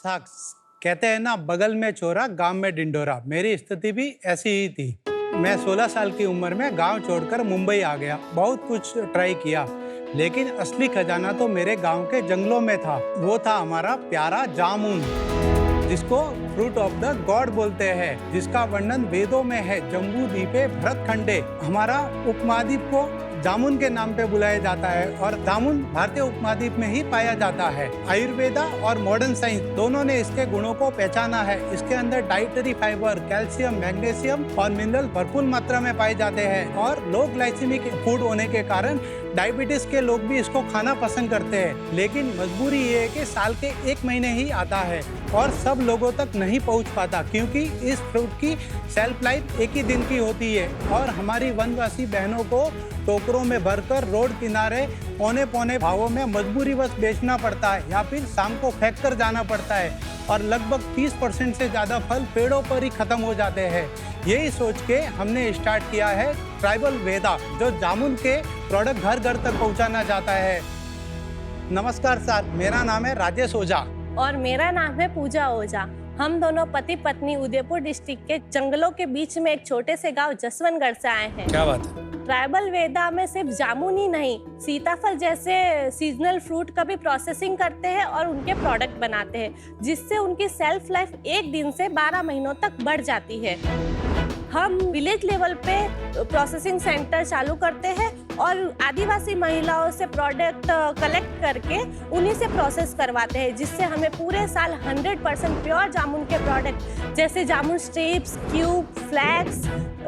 Socks कहते हैं ना, बगल में चोरा गांव में डिंडोरा। मेरी स्थिति भी ऐसी ही थी। मैं 16 साल की उम्र में गांव छोड़कर मुंबई आ गया। बहुत कुछ ट्राई किया, लेकिन असली खजाना तो मेरे गांव के जंगलों में था। वो था हमारा प्यारा जामुन, जिसको फ्रूट ऑफ द गॉड बोलते हैं, जिसका वर्णन वेदों में है। जम्बू द्वीपे भरतखंडे, हमारा उपमहाद्वीप को जामुन के नाम पे बुलाया जाता है और जामुन भारतीय उपमहाद्वीप में ही पाया जाता है। आयुर्वेदा और मॉडर्न साइंस दोनों ने इसके गुणों को पहचाना है। इसके अंदर डाइटरी फाइबर, कैल्शियम, मैग्नीशियम और मिनरल भरपूर मात्रा में पाए जाते हैं और लो ग्लाइसेमिक फूड होने के कारण डायबिटीज के लोग भी इसको खाना पसंद करते हैं। लेकिन मजबूरी ये है कि साल के 1 महीने ही आता है और सब लोगों तक नहीं पहुंच पाता, क्योंकि इस फ्रूट की सेल्फ लाइफ 1 ही दिन की होती है और हमारी वनवासी बहनों को टोकरों में भरकर रोड किनारे पौने पौने भावों में मजबूरीवश बेचना पड़ता है या फिर शाम को फेंक कर जाना पड़ता है और लगभग 30% से ज़्यादा फल पेड़ों पर ही खत्म हो जाते हैं। यही सोच के हमने स्टार्ट किया है ट्राइबल वेदा, जो जामुन के प्रोडक्ट घर घर तक पहुंचाना चाहता है। नमस्कार सर, मेरा नाम है राजेश ओझा और मेरा नाम है पूजा ओझा। हम दोनों पति पत्नी उदयपुर डिस्ट्रिक्ट के जंगलों के बीच में एक छोटे से गांव जसवंतगढ़ से आए हैं। क्या बात है। ट्राइबल वेदा में सिर्फ जामुन ही नहीं, सीताफल जैसे सीजनल फ्रूट का भी प्रोसेसिंग करते हैं और उनके प्रोडक्ट बनाते हैं, जिससे उनकी सेल्फ लाइफ 1 दिन से 12 महीनों तक बढ़ जाती है। हम विलेज लेवल पे प्रोसेसिंग सेंटर चालू करते हैं और आदिवासी महिलाओं से प्रोडक्ट कलेक्ट करके उन्हीं से प्रोसेस करवाते हैं, जिससे हमें पूरे साल 100% प्योर जामुन के प्रोडक्ट जैसे जामुन स्ट्रिप्स, क्यूब, फ्लैक्स,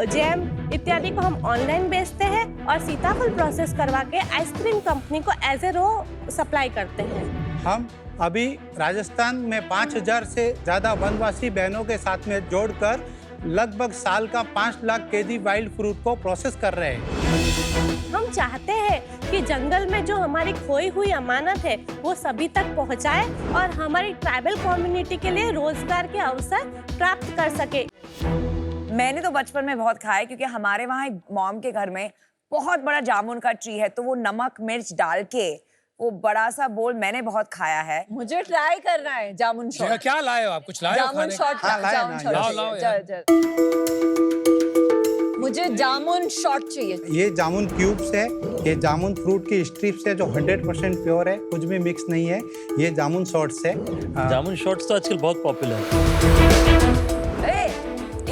जैम इत्यादि को हम ऑनलाइन बेचते हैं और सीताफल प्रोसेस करवा के आइसक्रीम कंपनी को एज ए रो सप्लाई करते हैं। हम अभी राजस्थान में 5000 से ज़्यादा वनवासी बहनों के साथ में जोड़कर लगभग साल का 5 लाख केजी वाइल्ड फ्रूट को प्रोसेस कर रहे हैं। हम चाहते हैं कि जंगल में जो हमारी खोई हुई अमानत है वो सभी तक पहुंचाए और हमारी ट्राइबल कम्युनिटी के लिए रोजगार के अवसर प्राप्त कर सके। मैंने तो बचपन में बहुत खाया, क्योंकि हमारे वहाँ एक मॉम के घर में बहुत बड़ा जामुन का ट्री है, तो वो नमक मिर्च डाल के वो बड़ा सा बोल मैंने बहुत खाया है। मुझे ट्राई करना है जामुन शॉट। क्या लाए हो आप? कुछ लाए हो जामुन खाने? शॉट। हाँ, लाए जामुन ना, शॉट लाओ चाहिए। मुझे जामुन शॉट चाहिए। ये जामुन क्यूब्स है, ये जामुन फ्रूट की स्ट्रिप्स है जो 100% प्योर है, कुछ भी मिक्स नहीं है। ये जामुन शॉट्स है। जामुन शॉट्स तो आजकल बहुत पॉपुलर है।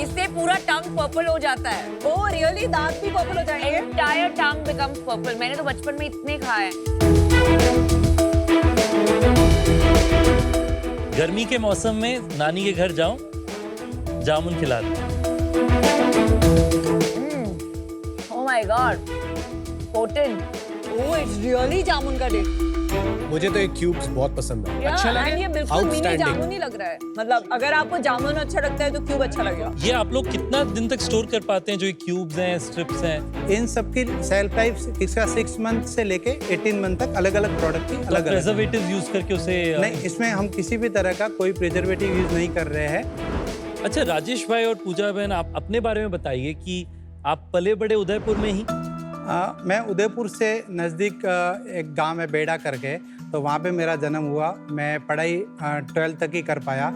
इससे पूरा टंग पर्पल हो जाता है। Oh really? दांत भी पर्पल हो जाएंगे? एंटायर टंग बिकम्स पर्पल। मैंने तो बचपन में इतने खाए। गर्मी के मौसम में नानी के घर जाओ, जामुन खिला दो। Oh my god, potent. Oh it's really जामुन का डिश। मुझे तो ये क्यूब्स बहुत पसंद है। अच्छा लगे? ये बिल्कुल मिनी जामुन ही लग रहा है। मतलब अगर आपको जामुन अच्छा लगता है तो क्यूब अच्छा लगेगा। ये आप लोग कितना दिन तक स्टोर कर पाते हैं, जो ये क्यूब्स हैं, स्ट्रिप्स हैं? इन सब की सेल्फ लाइफ इसका 6 मंथ से लेके 18 मंथ तक अलग अलग प्रोडक्ट की अलग अलग। प्रिजर्वेटिव यूज करके उसे नहीं, इसमें हम किसी भी तरह का कोई प्रिजर्वेटिव यूज नहीं कर रहे हैं। अच्छा राजेश भाई और पूजा बहन, आप अपने बारे में बताइए कि आप पले बड़े उदयपुर में ही? मैं उदयपुर से नज़दीक एक गांव है बेड़ा करके, तो वहाँ पे मेरा जन्म हुआ। मैं पढ़ाई 12th तक ही कर पाया।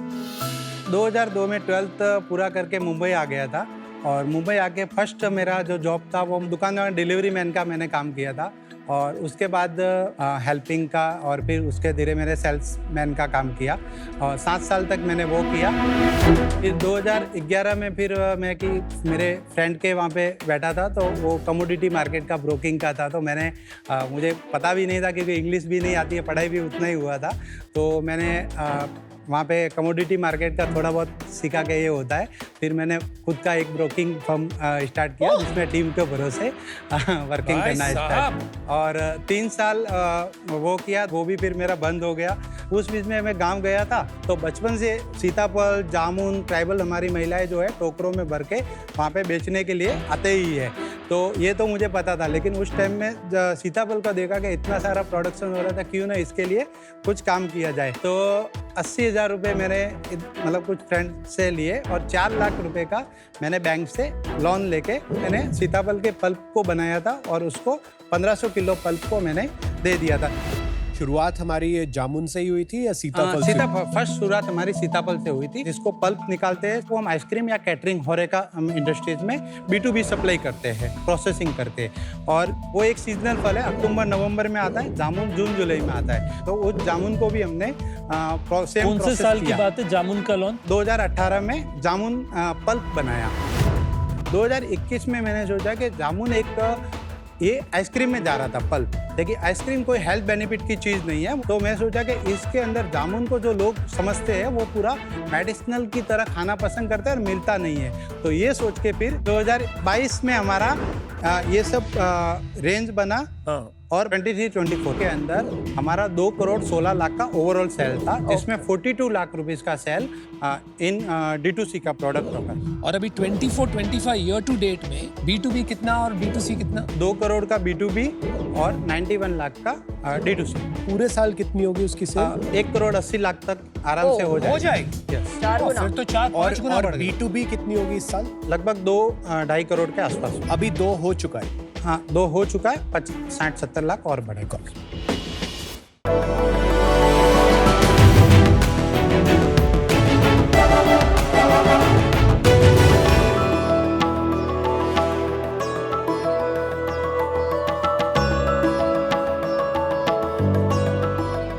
2002 में 12th पूरा करके मुंबई आ गया था और मुंबई आके फर्स्ट मेरा जो जॉब था वो दुकान में डिलीवरी मैन का मैंने काम किया था और उसके बाद हेल्पिंग का और फिर उसके धीरे मेरे सेल्स मैन का काम किया और 7 साल तक मैंने वो किया। फिर 2011 में फिर मैं कि मेरे फ्रेंड के वहाँ पे बैठा था, तो वो कमोडिटी मार्केट का ब्रोकिंग का था, तो मैंने मुझे पता भी नहीं था क्योंकि इंग्लिश भी नहीं आती है, पढ़ाई भी उतना ही हुआ था, तो मैंने वहाँ पे कमोडिटी मार्केट का थोड़ा बहुत सीखा के ये होता है। फिर मैंने खुद का एक ब्रोकिंग फर्म स्टार्ट किया, जिसमें टीम के भरोसे वर्किंग करना स्टार्ट, और 3 साल वो किया, वो भी फिर मेरा बंद हो गया। उस बीच में मैं गांव गया था, तो बचपन से सीताफल, जामुन, ट्राइबल हमारी महिलाएं जो है टोकरों में भर के वहाँ पे बेचने के लिए आते ही है, तो ये तो मुझे पता था। लेकिन उस टाइम में सीताफल का देखा कि इतना सारा प्रोडक्शन हो रहा था, क्यों ना इसके लिए कुछ काम किया जाए। तो 80,000 रुपये मैंने मतलब कुछ फ्रेंड से लिए और 4 लाख रुपए का मैंने बैंक से लोन लेके मैंने सीताफल के पल्प को बनाया था और उसको 1500 किलो पल्प को मैंने दे दिया था। शुरुआत हमारी ये जामुन से ही हुई थी या सीताफल से? सीताफल फर्स्ट शुरुआत हमारी सीताफल से हुई थी, जिसको पल्प निकालते हैं वो हम आइसक्रीम या कैटरिंग होरेका इंडस्ट्रीज में B2B सप्लाई करते हैं, प्रोसेसिंग करते हैं। और वो एक सीजनल फल है, अक्टूबर नवंबर में आता है, जामुन जून जुलाई में आता है। तो उस जामुन को भी हमने सेम कौन से प्रोसेस साल की किया। बात है जामुन का लॉन्च? 2018 में जामुन पल्प बनाया। 2021 में मैंने सोचा कि जामुन एक ये आइसक्रीम में जा रहा था पल्प, लेकिन आइसक्रीम कोई हेल्थ बेनिफिट की चीज़ नहीं है। तो मैं सोचा कि इसके अंदर जामुन को जो लोग समझते हैं वो पूरा मेडिसिनल की तरह खाना पसंद करते हैं और मिलता नहीं है। तो ये सोच के फिर 2022 में हमारा ये सब रेंज बना। हाँ। और 23-24 के अंदर हमारा 2 करोड़ 16 लाख का ओवरऑल सेल था, जिसमें 42 लाख रुपीस का सेल इन D2C का प्रोडक्ट होगा। और अभी 24-25 ईयर टू डेट में B2B कितना और B2C कितना? 2 करोड़ का B2B और 91 लाख का D2C। पूरे साल कितनी होगी उसकी सेल? 1 करोड़ 80 लाख तक आराम से हो जाएगी। Yes। 4 गुना। फिर तो 4-5 गुना बढ़ गई। B2B कितनी होगी इस साल? लगभग 2-2.5 करोड़ के आसपास। अभी 2 हो चुका है। हाँ, 2 हो चुका है, 60-70 लाख और बढ़ेगा।